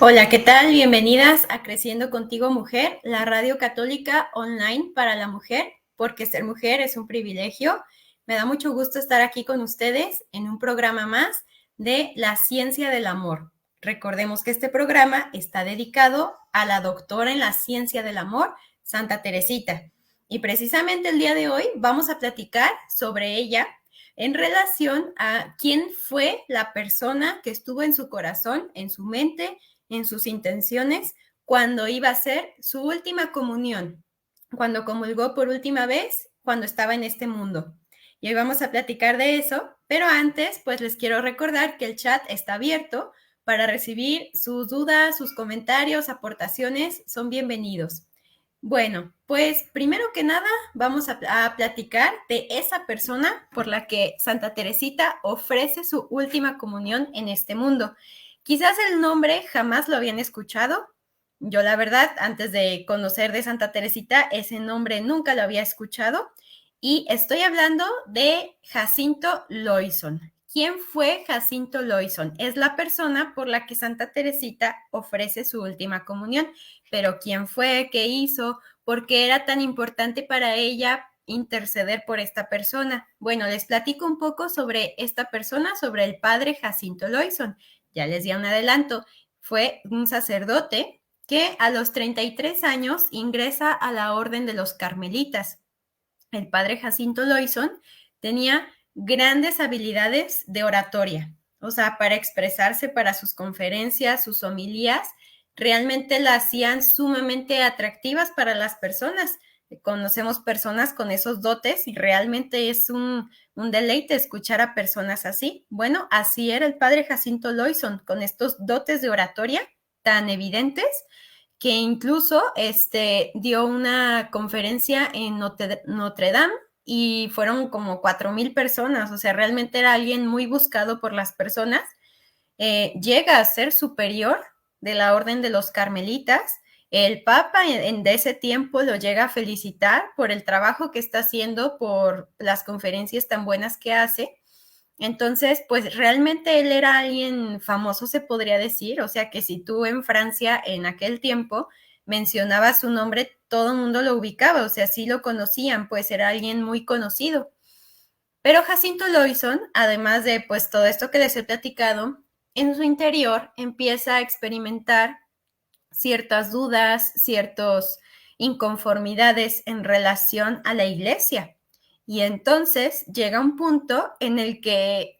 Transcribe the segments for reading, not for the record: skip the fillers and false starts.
Hola, ¿qué tal? Bienvenidas a Creciendo Contigo Mujer, la radio católica online para la mujer, porque ser mujer es un privilegio. Me da mucho gusto estar aquí con ustedes en un programa más de la ciencia del amor. Recordemos que este programa está dedicado a la doctora en la ciencia del amor, Santa Teresita. Y precisamente el día de hoy vamos a platicar sobre ella en relación a quién fue la persona que estuvo en su corazón, en su mente, en sus intenciones cuando iba a ser su última comunión, cuando comulgó por última vez, cuando estaba en este mundo. Y hoy vamos a platicar de eso, pero antes, pues les quiero recordar que el chat está abierto para recibir sus dudas, sus comentarios, aportaciones, son bienvenidos. Bueno, pues primero que nada vamos a platicar de esa persona por la que Santa Teresita ofrece su última comunión en este mundo. Quizás el nombre jamás lo habían escuchado. Yo la verdad, antes de conocer de Santa Teresita, ese nombre nunca lo había escuchado. Y estoy hablando de Jacinto Loison. ¿Quién fue Jacinto Loison? Es la persona por la que Santa Teresita ofrece su última comunión. Pero ¿quién fue? ¿Qué hizo? ¿Por qué era tan importante para ella interceder por esta persona? Bueno, les platico un poco sobre esta persona, sobre el padre Jacinto Loison. Ya les di un adelanto. Fue un sacerdote que a los 33 años ingresa a la orden de los carmelitas. El padre Jacinto Loison tenía grandes habilidades de oratoria, o sea, para expresarse para sus conferencias, sus homilías, realmente las hacían sumamente atractivas para las personas. Conocemos personas con esos dotes y realmente es un deleite escuchar a personas así. Bueno, así era el padre Jacinto Loison, con estos dotes de oratoria tan evidentes que incluso dio una conferencia en Notre Dame y fueron como 4,000 personas, o sea, realmente era alguien muy buscado por las personas. Llega a ser superior de la Orden de los Carmelitas. El Papa de ese tiempo lo llega a felicitar por el trabajo que está haciendo, por las conferencias tan buenas que hace. Entonces, pues realmente él era alguien famoso, se podría decir, o sea que si tú en Francia en aquel tiempo mencionabas su nombre, todo el mundo lo ubicaba, o sea, sí lo conocían, pues era alguien muy conocido. Pero Jacinto Loison, además de pues todo esto que les he platicado, en su interior empieza a experimentar ciertas dudas, ciertas inconformidades en relación a la iglesia. Y entonces llega un punto en el que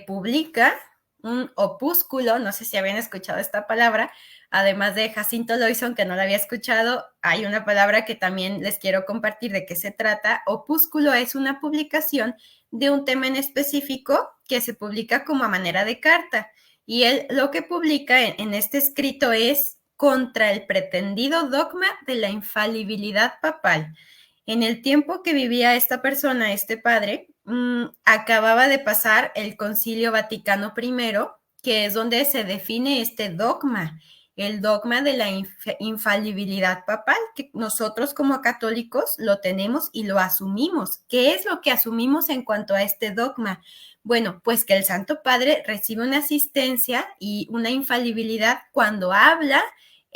publica un opúsculo, no sé si habían escuchado esta palabra, además de Jacinto Loison, que no la había escuchado, hay una palabra que también les quiero compartir de qué se trata. Opúsculo es una publicación de un tema en específico que se publica como a manera de carta. Y él lo que publica en este escrito es contra el pretendido dogma de la infalibilidad papal. En el tiempo que vivía esta persona, este padre, acababa de pasar el Concilio Vaticano I, que es donde se define este dogma, el dogma de la infalibilidad papal, que nosotros como católicos lo tenemos y lo asumimos. ¿Qué es lo que asumimos en cuanto a este dogma? Bueno, pues que el Santo Padre recibe una asistencia y una infalibilidad cuando habla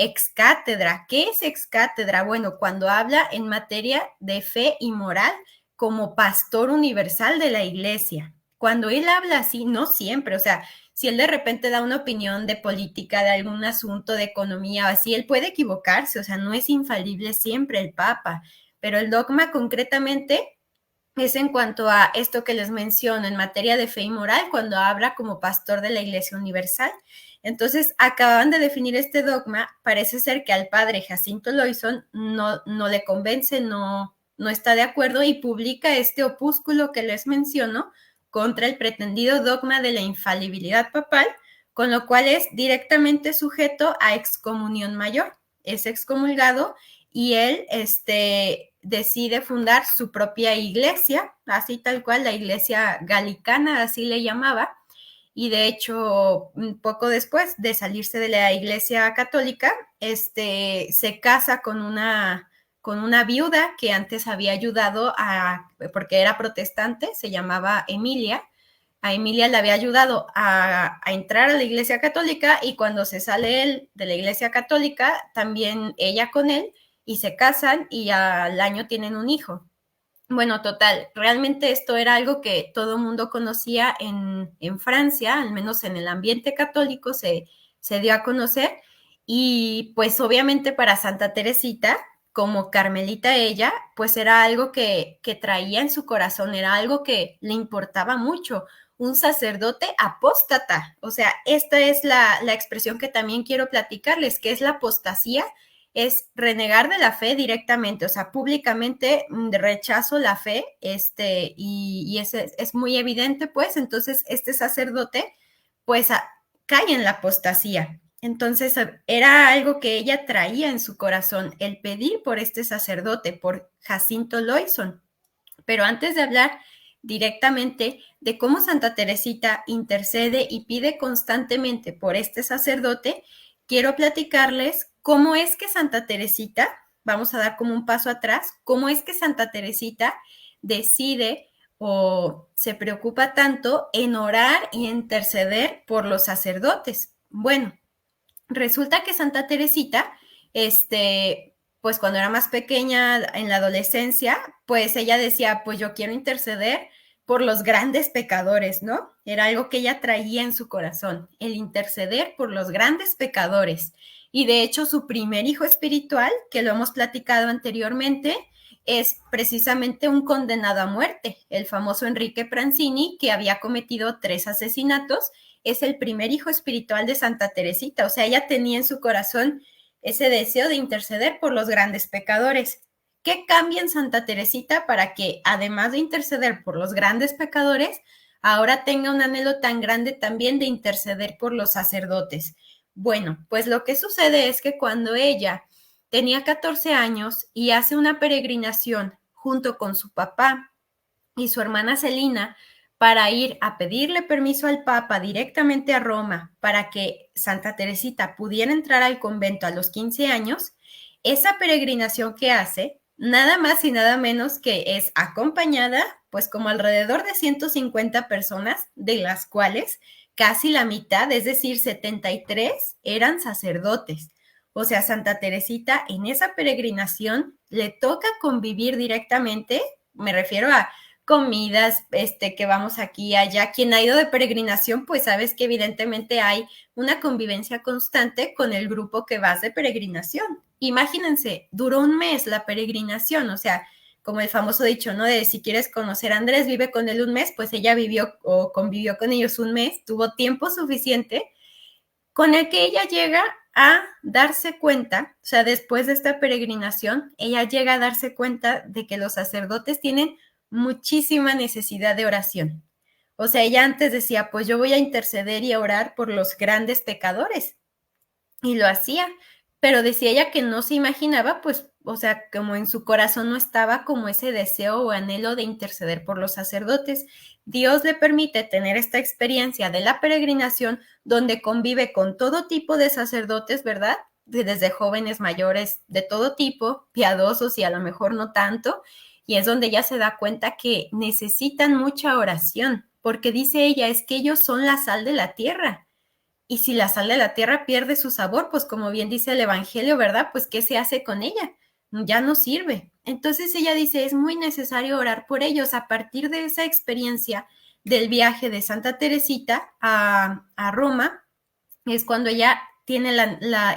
ex cátedra. ¿Qué es ex cátedra? Bueno, cuando habla en materia de fe y moral como pastor universal de la iglesia. Cuando él habla así, no siempre, o sea, si él de repente da una opinión de política, de algún asunto de economía o así, él puede equivocarse, o sea, no es infalible siempre el Papa, pero el dogma concretamente es en cuanto a esto que les menciono en materia de fe y moral, cuando habla como pastor de la Iglesia Universal. Entonces, acababan de definir este dogma, parece ser que al padre Jacinto Loison no le convence, no está de acuerdo y publica este opúsculo que les menciono contra el pretendido dogma de la infalibilidad papal, con lo cual es directamente sujeto a excomunión mayor. Es excomulgado y él decide fundar su propia iglesia, así tal cual, la iglesia galicana, así le llamaba, y de hecho, un poco después de salirse de la iglesia católica, se casa con una viuda que antes había ayudado porque era protestante, se llamaba Emilia, a Emilia le había ayudado a entrar a la Iglesia Católica, y cuando se sale él de la Iglesia Católica, también ella con él, y se casan y al año tienen un hijo. Bueno, total, realmente esto era algo que todo el mundo conocía en Francia, al menos en el ambiente católico se dio a conocer, y pues obviamente para Santa Teresita, como carmelita ella, pues era algo que traía en su corazón, era algo que le importaba mucho, un sacerdote apóstata. O sea, esta es la expresión que también quiero platicarles, que es la apostasía. Es renegar de la fe directamente, o sea, públicamente rechazo la fe, y es muy evidente, pues. Entonces este sacerdote, pues, cae en la apostasía. Entonces era algo que ella traía en su corazón, el pedir por este sacerdote, por Jacinto Loyson. Pero antes de hablar directamente de cómo Santa Teresita intercede y pide constantemente por este sacerdote, quiero platicarles cómo es que Santa Teresita, vamos a dar como un paso atrás, cómo es que Santa Teresita decide o se preocupa tanto en orar y interceder por los sacerdotes. Bueno, resulta que Santa Teresita, pues cuando era más pequeña, en la adolescencia, pues ella decía, pues yo quiero interceder por los grandes pecadores, ¿no? Era algo que ella traía en su corazón, el interceder por los grandes pecadores. Y de hecho, su primer hijo espiritual, que lo hemos platicado anteriormente, es precisamente un condenado a muerte, el famoso Enrique Pranzini, que había cometido 3 asesinatos. Es el primer hijo espiritual de Santa Teresita. O sea, ella tenía en su corazón ese deseo de interceder por los grandes pecadores. ¿Qué cambia en Santa Teresita para que, además de interceder por los grandes pecadores, ahora tenga un anhelo tan grande también de interceder por los sacerdotes? Bueno, pues lo que sucede es que cuando ella tenía 14 años y hace una peregrinación junto con su papá y su hermana Celina para ir a pedirle permiso al Papa directamente a Roma para que Santa Teresita pudiera entrar al convento a los 15 años, esa peregrinación que hace, nada más y nada menos que es acompañada, pues como alrededor de 150 personas, de las cuales casi la mitad, es decir, 73, eran sacerdotes. O sea, Santa Teresita en esa peregrinación le toca convivir directamente, me refiero a comidas, que vamos aquí y allá. Quien ha ido de peregrinación, pues sabes que evidentemente hay una convivencia constante con el grupo que vas de peregrinación. Imagínense, duró un mes la peregrinación, o sea, como el famoso dicho, ¿no? De si quieres conocer a Andrés, vive con él un mes, pues ella vivió o convivió con ellos un mes, tuvo tiempo suficiente con el que ella llega a darse cuenta, o sea, después de esta peregrinación, ella llega a darse cuenta de que los sacerdotes tienen muchísima necesidad de oración. O sea, ella antes decía, pues yo voy a interceder y a orar por los grandes pecadores. Y lo hacía, pero decía ella que no se imaginaba, pues, o sea, como en su corazón no estaba como ese deseo o anhelo de interceder por los sacerdotes. Dios le permite tener esta experiencia de la peregrinación donde convive con todo tipo de sacerdotes, ¿verdad? Desde jóvenes, mayores, de todo tipo, piadosos y a lo mejor no tanto, y es donde ella se da cuenta que necesitan mucha oración, porque dice ella, es que ellos son la sal de la tierra. Y si la sal de la tierra pierde su sabor, pues como bien dice el Evangelio, ¿verdad? Pues ¿qué se hace con ella? Ya no sirve. Entonces ella dice, es muy necesario orar por ellos. A partir de esa experiencia del viaje de Santa Teresita a Roma, es cuando ella tiene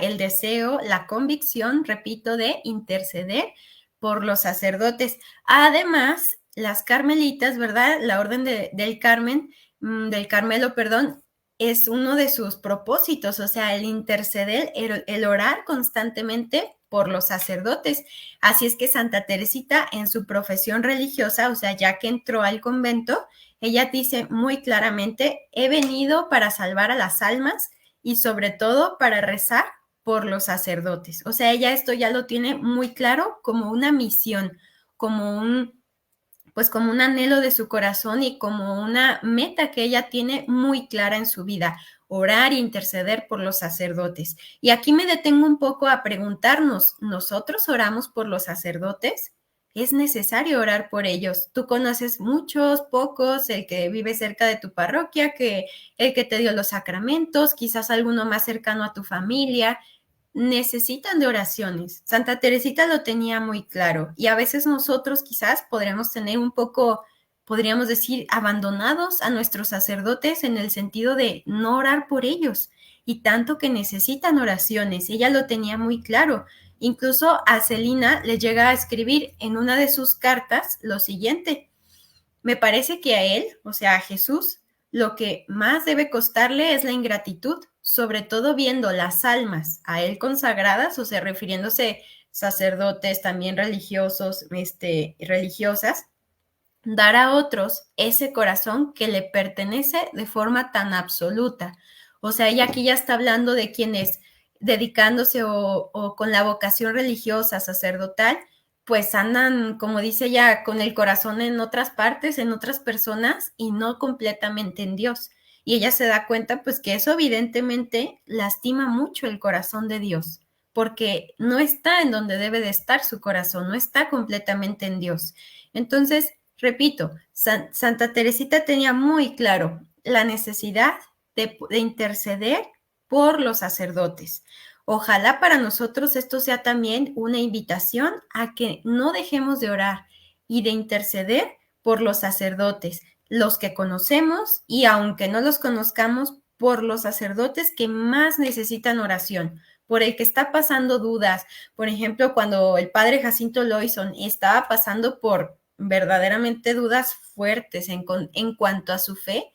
el deseo, la convicción, repito, de interceder por los sacerdotes. Además, las carmelitas, ¿verdad? La orden del Carmen, del Carmelo, perdón, es uno de sus propósitos, o sea, el interceder, el orar constantemente por los sacerdotes. Así es que Santa Teresita en su profesión religiosa, o sea, ya que entró al convento, ella dice muy claramente, he venido para salvar a las almas y sobre todo para rezar por los sacerdotes. O sea, ella esto ya lo tiene muy claro como una misión, como pues como un anhelo de su corazón y como una meta que ella tiene muy clara en su vida, orar e interceder por los sacerdotes. Y aquí me detengo un poco a preguntarnos, ¿nosotros oramos por los sacerdotes? es necesario orar por ellos. Tú conoces muchos, pocos, el que vive cerca de tu parroquia, que el que te dio los sacramentos, quizás alguno más cercano a tu familia, necesitan de oraciones. Santa Teresita lo tenía muy claro y a veces nosotros quizás podremos tener un poco, podríamos decir, abandonados a nuestros sacerdotes en el sentido de no orar por ellos y tanto que necesitan oraciones. Ella lo tenía muy claro. Incluso a Celina le llega a escribir en una de sus cartas lo siguiente: me parece que a él, o sea, a Jesús, lo que más debe costarle es la ingratitud, sobre todo viendo las almas a él consagradas, o sea, refiriéndose sacerdotes, también religiosos, religiosas, dar a otros ese corazón que le pertenece de forma tan absoluta. O sea, ella aquí ya está hablando de quienes dedicándose o con la vocación religiosa, sacerdotal, pues andan, como dice ella, con el corazón en otras partes, en otras personas y no completamente en Dios. Y ella se da cuenta, pues, que eso evidentemente lastima mucho el corazón de Dios, porque no está en donde debe de estar su corazón, no está completamente en Dios. Entonces, repito, Santa Teresita tenía muy claro la necesidad de interceder por los sacerdotes. Ojalá para nosotros esto sea también una invitación a que no dejemos de orar y de interceder por los sacerdotes, los que conocemos y aunque no los conozcamos, por los sacerdotes que más necesitan oración, por el que está pasando dudas. Por ejemplo, cuando el padre Jacinto Loyson estaba pasando por verdaderamente dudas fuertes en cuanto a su fe,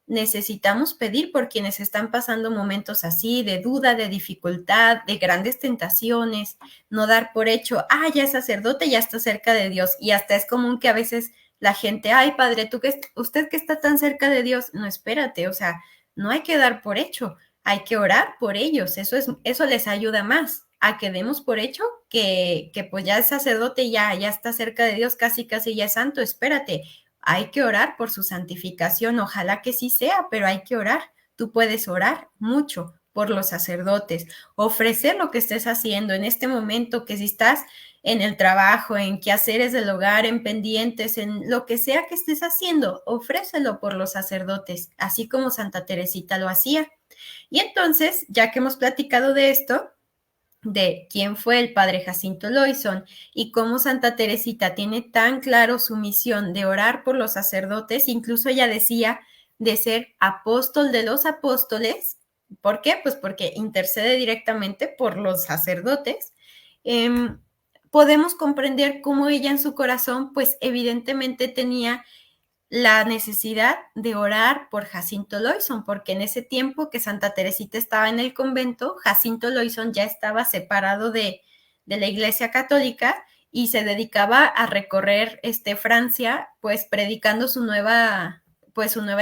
necesitamos pedir por quienes están pasando momentos así, de duda, de dificultad, de grandes tentaciones, no dar por hecho, ya es sacerdote, ya está cerca de Dios. Y hasta es común que a veces la gente, ay, padre, usted que está tan cerca de Dios, no, espérate, o sea, no hay que dar por hecho, hay que orar por ellos, eso les ayuda más a que demos por hecho que pues ya es sacerdote, ya está cerca de Dios, casi ya es santo, espérate, hay que orar por su santificación, ojalá que sí sea, pero hay que orar. Tú puedes orar mucho por los sacerdotes, ofrecer lo que estés haciendo en este momento, que si estás en el trabajo, en quehaceres del hogar, en pendientes, en lo que sea que estés haciendo, ofrécelo por los sacerdotes, así como Santa Teresita lo hacía. Y entonces, ya que hemos platicado de esto, de quién fue el padre Jacinto Loyson y cómo Santa Teresita tiene tan claro su misión de orar por los sacerdotes, incluso ella decía de ser apóstol de los apóstoles. ¿Por qué? Pues porque intercede directamente por los sacerdotes. Podemos comprender cómo ella en su corazón, pues evidentemente tenía la necesidad de orar por Jacinto Loyson, porque en ese tiempo que Santa Teresita estaba en el convento, Jacinto Loyson ya estaba separado de la Iglesia Católica y se dedicaba a recorrer Francia, pues predicando su nueva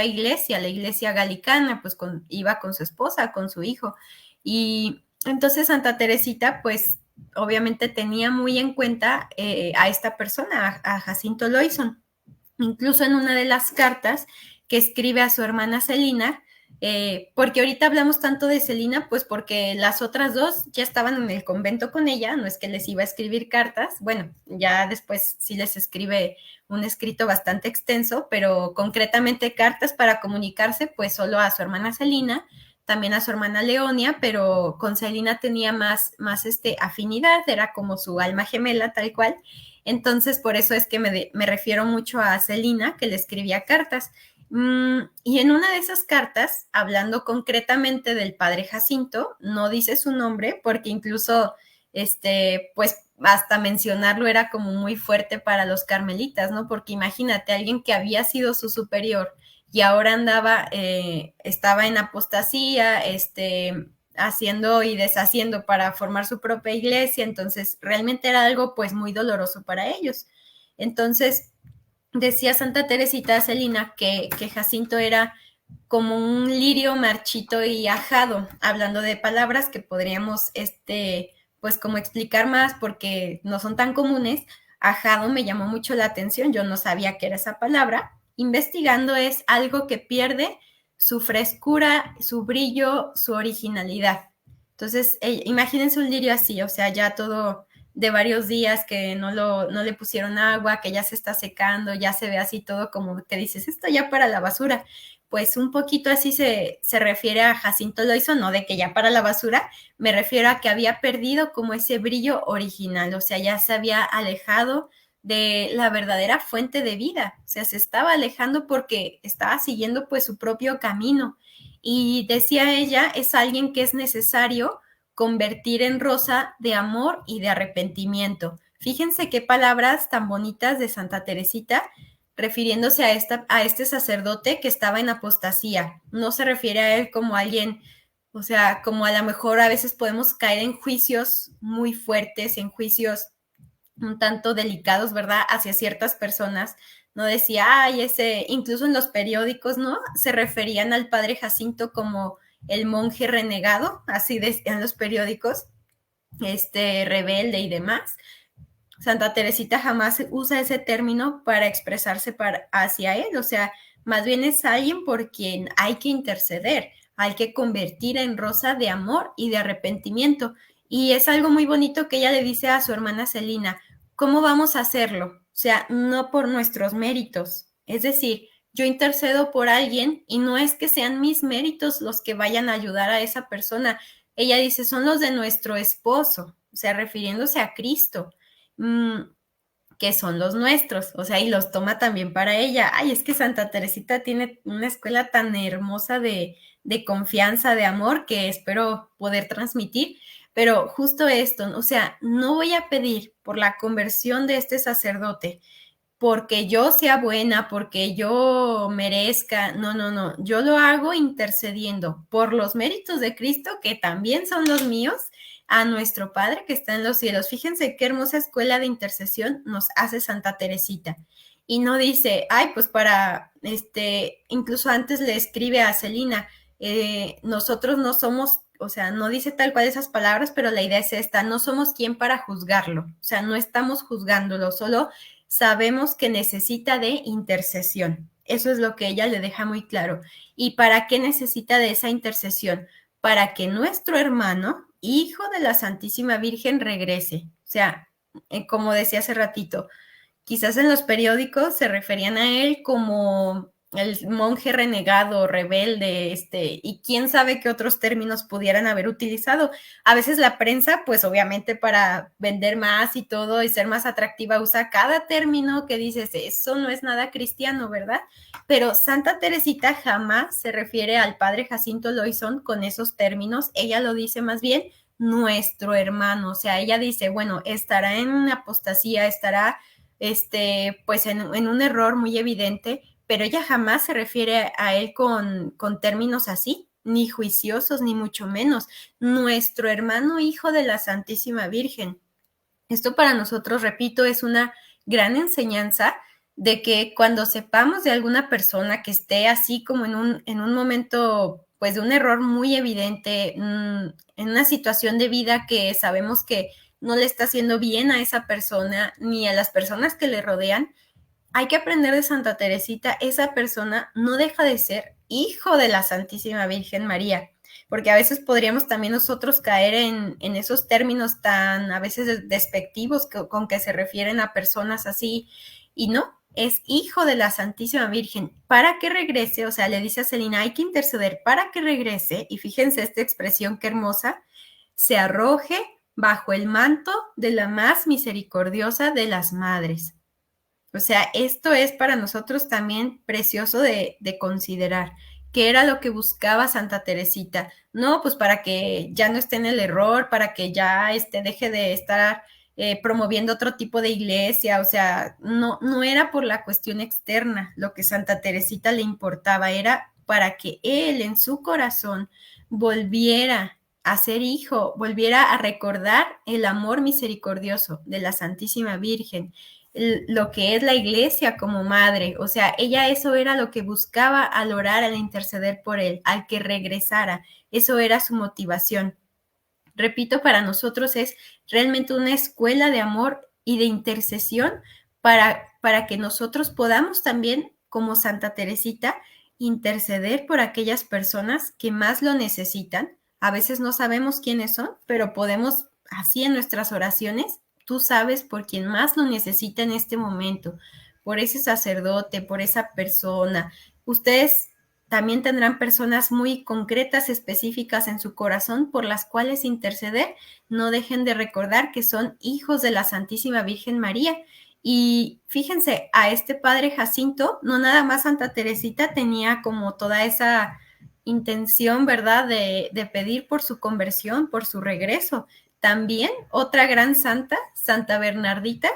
iglesia, la iglesia galicana, pues iba con su esposa, con su hijo. Y entonces Santa Teresita, pues obviamente tenía muy en cuenta a esta persona, a Jacinto Loyson. Incluso en una de las cartas que escribe a su hermana Celina, porque ahorita hablamos tanto de Celina, pues porque las otras dos ya estaban en el convento con ella, no es que les iba a escribir cartas, bueno, ya después sí les escribe un escrito bastante extenso, pero concretamente cartas para comunicarse, pues solo a su hermana Celina, también a su hermana Leonia, pero con Celina tenía más afinidad, era como su alma gemela tal cual. Entonces, por eso es que me refiero mucho a Celina, que le escribía cartas. Y en una de esas cartas, hablando concretamente del padre Jacinto, no dice su nombre, porque incluso, pues hasta mencionarlo era como muy fuerte para los carmelitas, ¿no? Porque imagínate, alguien que había sido su superior y ahora estaba en apostasía, haciendo y deshaciendo para formar su propia iglesia, entonces realmente era algo pues muy doloroso para ellos. Entonces, decía Santa Teresita Celina que Jacinto era como un lirio marchito y ajado, hablando de palabras que podríamos, pues como explicar más porque no son tan comunes. Ajado me llamó mucho la atención, yo no sabía qué era esa palabra. Investigando es algo que pierde su frescura, su brillo, su originalidad. Entonces, imagínense un lirio así, o sea, ya todo de varios días que no le pusieron agua, que ya se está secando, ya se ve así todo como que dices, esto ya para la basura. Pues un poquito así se refiere a Jacinto Loiso, no de que ya para la basura, me refiero a que había perdido como ese brillo original, o sea, ya se había alejado de la verdadera fuente de vida, o sea, se estaba alejando porque estaba siguiendo pues su propio camino. Y decía ella, es alguien que es necesario convertir en rosa de amor y de arrepentimiento. Fíjense qué palabras tan bonitas de Santa Teresita, refiriéndose a este sacerdote que estaba en apostasía. No se refiere a él como alguien, o sea, como a lo mejor a veces podemos caer en juicios muy fuertes, en juicios un tanto delicados, ¿verdad? Hacia ciertas personas. No decía, ay, ese, incluso en los periódicos, ¿no? Se referían al padre Jacinto como el monje renegado, así decían los periódicos, rebelde y demás. Santa Teresita jamás usa ese término para expresarse hacia él, o sea, más bien es alguien por quien hay que interceder, hay que convertir en rosa de amor y de arrepentimiento. Y es algo muy bonito que ella le dice a su hermana Celina, ¿cómo vamos a hacerlo? O sea, no por nuestros méritos. Es decir, yo intercedo por alguien y no es que sean mis méritos los que vayan a ayudar a esa persona. Ella dice, son los de nuestro esposo, o sea, refiriéndose a Cristo. Que son los nuestros, o sea, y los toma también para ella. Ay, es que Santa Teresita tiene una escuela tan hermosa de confianza, de amor, que espero poder transmitir, pero justo esto, o sea, no voy a pedir por la conversión de este sacerdote, porque yo sea buena, porque yo merezca, no, no, no, yo lo hago intercediendo por los méritos de Cristo, que también son los míos, a nuestro Padre que está en los cielos. Fíjense qué hermosa escuela de intercesión nos hace Santa Teresita. Y no dice, ay, pues para, incluso antes le escribe a Celina, nosotros no somos, o sea, no dice tal cual esas palabras, pero la idea es esta, no somos quien para juzgarlo, o sea, no estamos juzgándolo, solo sabemos que necesita de intercesión. Eso es lo que ella le deja muy claro. ¿Y para qué necesita de esa intercesión? Para que nuestro hermano, hijo de la Santísima Virgen, regrese. O sea, como decía hace ratito, quizás en los periódicos se referían a él como el monje renegado, rebelde, y quién sabe qué otros términos pudieran haber utilizado. A veces la prensa, pues obviamente para vender más y todo y ser más atractiva, usa cada término que dices, eso no es nada cristiano, ¿verdad? Pero Santa Teresita jamás se refiere al padre Jacinto Loizón con esos términos, ella lo dice más bien nuestro hermano, o sea, ella dice, bueno, estará en una apostasía, estará pues en un error muy evidente, pero ella jamás se refiere a él con términos así, ni juiciosos, ni mucho menos. Nuestro hermano hijo de la Santísima Virgen. Esto para nosotros, repito, es una gran enseñanza de que cuando sepamos de alguna persona que esté así como en un momento, pues de un error muy evidente, en una situación de vida que sabemos que no le está haciendo bien a esa persona ni a las personas que le rodean, hay que aprender de Santa Teresita, esa persona no deja de ser hijo de la Santísima Virgen María, porque a veces podríamos también nosotros caer en esos términos tan a veces despectivos con que se refieren a personas así, y no, es hijo de la Santísima Virgen, para que regrese, o sea, le dice a Celina, hay que interceder para que regrese, y fíjense esta expresión qué hermosa, se arroje bajo el manto de la más misericordiosa de las madres. O sea, esto es para nosotros también precioso de considerar. ¿Qué era lo que buscaba Santa Teresita? No, pues para que ya no esté en el error, para que ya deje de estar promoviendo otro tipo de iglesia, o sea, no era por la cuestión externa lo que Santa Teresita le importaba, era para que él en su corazón volviera a ser hijo, volviera a recordar el amor misericordioso de la Santísima Virgen, lo que es la iglesia como madre, o sea, ella eso era lo que buscaba al orar, al interceder por él, al que regresara, eso era su motivación. Repito, para nosotros es realmente una escuela de amor y de intercesión para que nosotros podamos también, como Santa Teresita, interceder por aquellas personas que más lo necesitan. A veces no sabemos quiénes son, pero podemos así en nuestras oraciones tú sabes por quien más lo necesita en este momento, por ese sacerdote, por esa persona. Ustedes también tendrán personas muy concretas, específicas en su corazón por las cuales interceder. No dejen de recordar que son hijos de la Santísima Virgen María. Y fíjense, a este padre Jacinto, no nada más Santa Teresita tenía como toda esa intención, ¿verdad?, de pedir por su conversión, por su regreso. También otra gran santa, Santa Bernardita,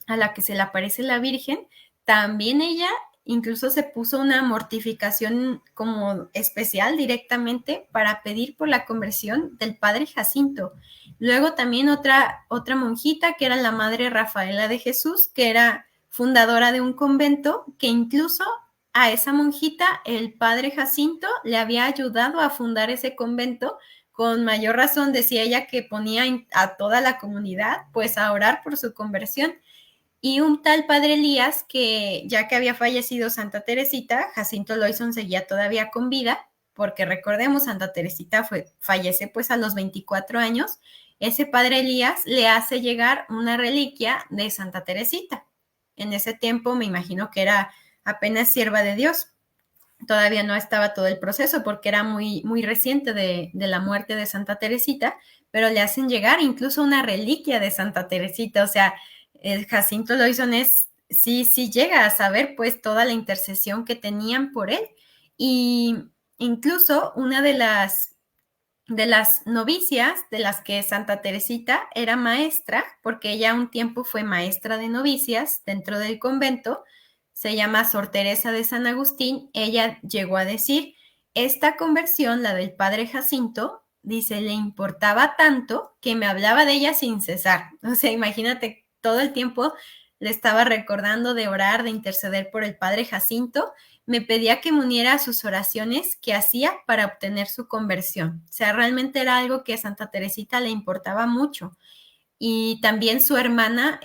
a la que se le aparece la Virgen, también ella incluso se puso una mortificación como especial directamente para pedir por la conversión del padre Jacinto. Luego también otra monjita que era la madre Rafaela de Jesús, que era fundadora de un convento, que incluso a esa monjita el padre Jacinto le había ayudado a fundar ese convento. Con mayor razón decía ella que ponía a toda la comunidad pues a orar por su conversión. Y un tal padre Elías, que ya que había fallecido Santa Teresita, Jacinto Loyson seguía todavía con vida, porque recordemos, Santa Teresita fallece pues a los 24 años. Ese padre Elías le hace llegar una reliquia de Santa Teresita. En ese tiempo me imagino que era apenas sierva de Dios. Todavía no estaba todo el proceso porque era muy, muy reciente de la muerte de Santa Teresita, pero le hacen llegar incluso una reliquia de Santa Teresita. O sea, el Jacinto Loyson sí llega a saber pues toda la intercesión que tenían por él. Y incluso una de las novicias de las que Santa Teresita era maestra, porque ella un tiempo fue maestra de novicias dentro del convento, se llama Sor Teresa de San Agustín. Ella llegó a decir, esta conversión, la del padre Jacinto, dice, le importaba tanto que me hablaba de ella sin cesar. O sea, imagínate, todo el tiempo le estaba recordando de orar, de interceder por el padre Jacinto. Me pedía que me uniera a sus oraciones que hacía para obtener su conversión. O sea, realmente era algo que a Santa Teresita le importaba mucho. Y también su hermana,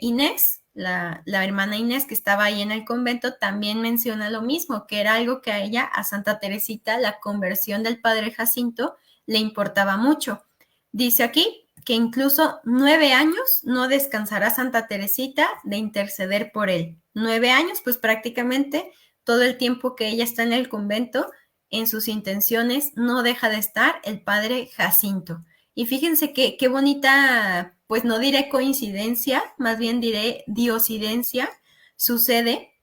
Inés, la hermana Inés que estaba ahí en el convento, también menciona lo mismo, que era algo que a ella, a Santa Teresita, la conversión del padre Jacinto, le importaba mucho. Dice aquí que incluso 9 años no descansará Santa Teresita de interceder por él. 9 años, pues prácticamente todo el tiempo que ella está en el convento, en sus intenciones no deja de estar el padre Jacinto. Y fíjense qué bonita, pues no diré coincidencia, más bien diré diosidencia, sucede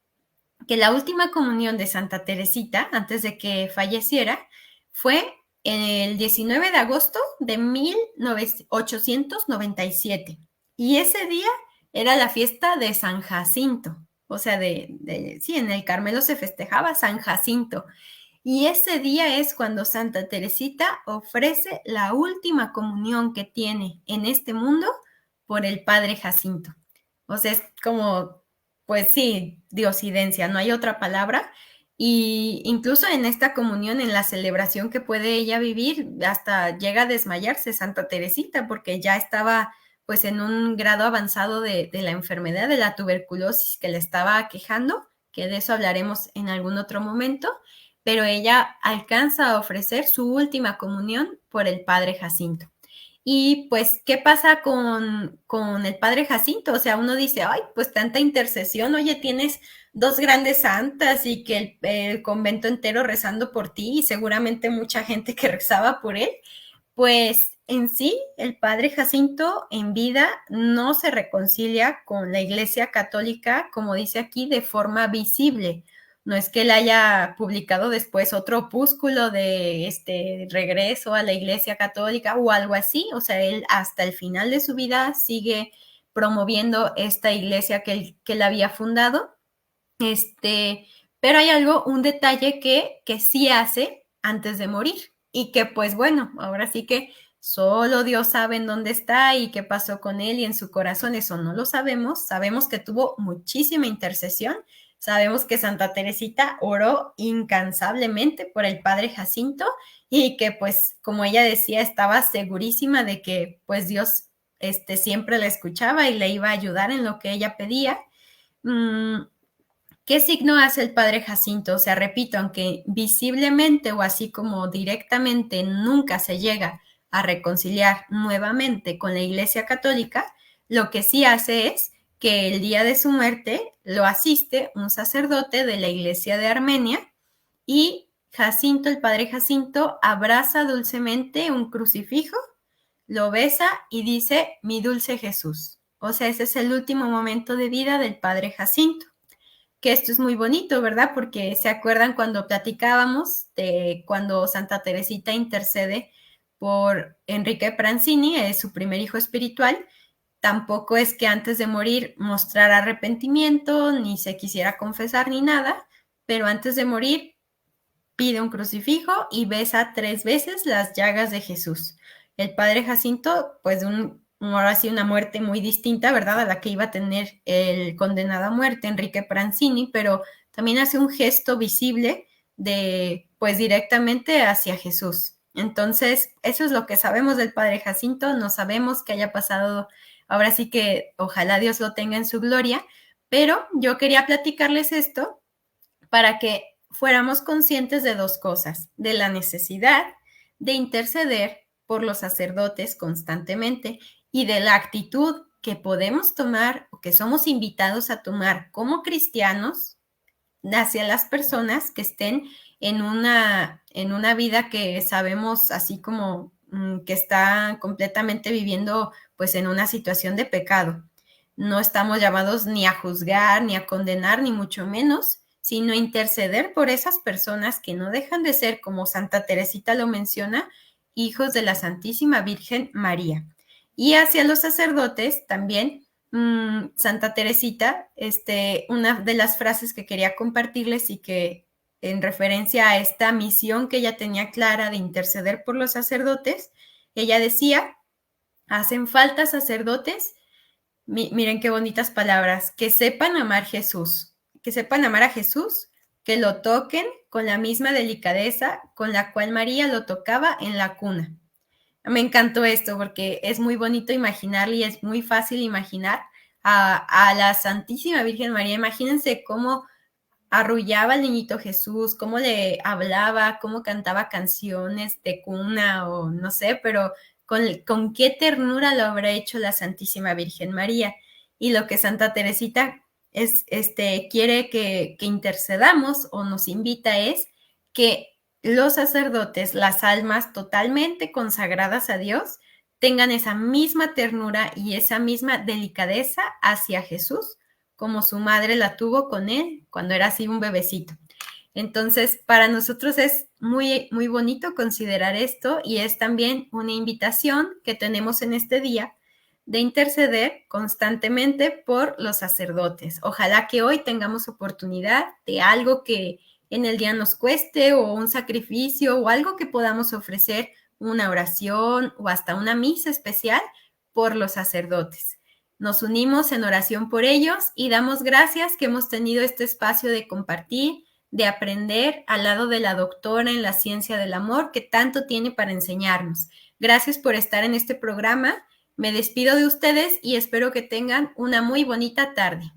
que la última comunión de Santa Teresita, antes de que falleciera, fue el 19 de agosto de 1897. Y ese día era la fiesta de San Jacinto. O sea, sí, en el Carmelo se festejaba San Jacinto. Y ese día es cuando Santa Teresita ofrece la última comunión que tiene en este mundo por el padre Jacinto. O sea, es como, pues sí, diosidencia, no hay otra palabra. Y incluso en esta comunión, en la celebración que puede ella vivir, hasta llega a desmayarse Santa Teresita porque ya estaba pues en un grado avanzado de la enfermedad de la tuberculosis que le estaba aquejando, que de eso hablaremos en algún otro momento, pero ella alcanza a ofrecer su última comunión por el padre Jacinto. Y pues, ¿qué pasa con el padre Jacinto? O sea, uno dice, ay, pues tanta intercesión, oye, tienes 2 grandes santas y que el convento entero rezando por ti y seguramente mucha gente que rezaba por él. Pues en sí, el padre Jacinto en vida no se reconcilia con la Iglesia Católica, como dice aquí, de forma visible. No es que él haya publicado después otro opúsculo de regreso a la Iglesia Católica o algo así. O sea, él hasta el final de su vida sigue promoviendo esta iglesia que él había fundado. Pero hay un detalle que sí hace antes de morir y que pues bueno, ahora sí que solo Dios sabe en dónde está y qué pasó con él y en su corazón, eso no lo sabemos. Sabemos que tuvo muchísima intercesión, sabemos que Santa Teresita oró incansablemente por el padre Jacinto y que pues como ella decía, estaba segurísima de que pues Dios siempre la escuchaba y le iba a ayudar en lo que ella pedía. ¿Qué signo hace el padre Jacinto? O sea, repito, aunque visiblemente o así como directamente nunca se llega a reconciliar nuevamente con la Iglesia Católica, Lo que sí hace es que el día de su muerte lo asiste un sacerdote de la iglesia de Armenia y Jacinto, el padre Jacinto, abraza dulcemente un crucifijo, lo besa y dice, mi dulce Jesús. O sea, ese es el último momento de vida del padre Jacinto. Que esto es muy bonito, ¿verdad? Porque se acuerdan cuando platicábamos de cuando Santa Teresita intercede por Enrique Pranzini, es su primer hijo espiritual. Tampoco es que antes de morir mostrara arrepentimiento, ni se quisiera confesar, ni nada, pero antes de morir pide un crucifijo y besa 3 veces las llagas de Jesús. El padre Jacinto, pues ahora sí una muerte muy distinta, ¿verdad? A la que iba a tener el condenado a muerte, Enrique Pranzini, pero también hace un gesto visible de, pues directamente hacia Jesús. Entonces, eso es lo que sabemos del padre Jacinto, no sabemos que haya pasado, ahora sí que ojalá Dios lo tenga en su gloria, pero yo quería platicarles esto para que fuéramos conscientes de 2 cosas, de la necesidad de interceder por los sacerdotes constantemente y de la actitud que podemos tomar o que somos invitados a tomar como cristianos hacia las personas que estén en una vida que sabemos así como que está completamente viviendo pues en una situación de pecado. No estamos llamados ni a juzgar, ni a condenar, ni mucho menos, sino a interceder por esas personas que no dejan de ser, como Santa Teresita lo menciona, hijos de la Santísima Virgen María. Y hacia los sacerdotes también, Santa Teresita, una de las frases que quería compartirles y que en referencia a esta misión que ella tenía clara de interceder por los sacerdotes, ella decía, hacen falta sacerdotes, miren qué bonitas palabras, que sepan amar Jesús, que sepan amar a Jesús, que lo toquen con la misma delicadeza con la cual María lo tocaba en la cuna. Me encantó esto porque es muy bonito imaginarlo y es muy fácil imaginar a la Santísima Virgen María. Imagínense cómo arrullaba al niñito Jesús, cómo le hablaba, cómo cantaba canciones de cuna o no sé, pero con qué ternura lo habrá hecho la Santísima Virgen María. Y lo que Santa Teresita quiere que intercedamos o nos invita es que los sacerdotes, las almas totalmente consagradas a Dios, tengan esa misma ternura y esa misma delicadeza hacia Jesús como su madre la tuvo con él cuando era así un bebecito. Entonces, para nosotros es muy, muy bonito considerar esto y es también una invitación que tenemos en este día de interceder constantemente por los sacerdotes. Ojalá que hoy tengamos oportunidad de algo que en el día nos cueste o un sacrificio o algo que podamos ofrecer, una oración o hasta una misa especial por los sacerdotes. Nos unimos en oración por ellos y damos gracias que hemos tenido este espacio de compartir, de aprender al lado de la doctora en la ciencia del amor que tanto tiene para enseñarnos. Gracias por estar en este programa. Me despido de ustedes y espero que tengan una muy bonita tarde.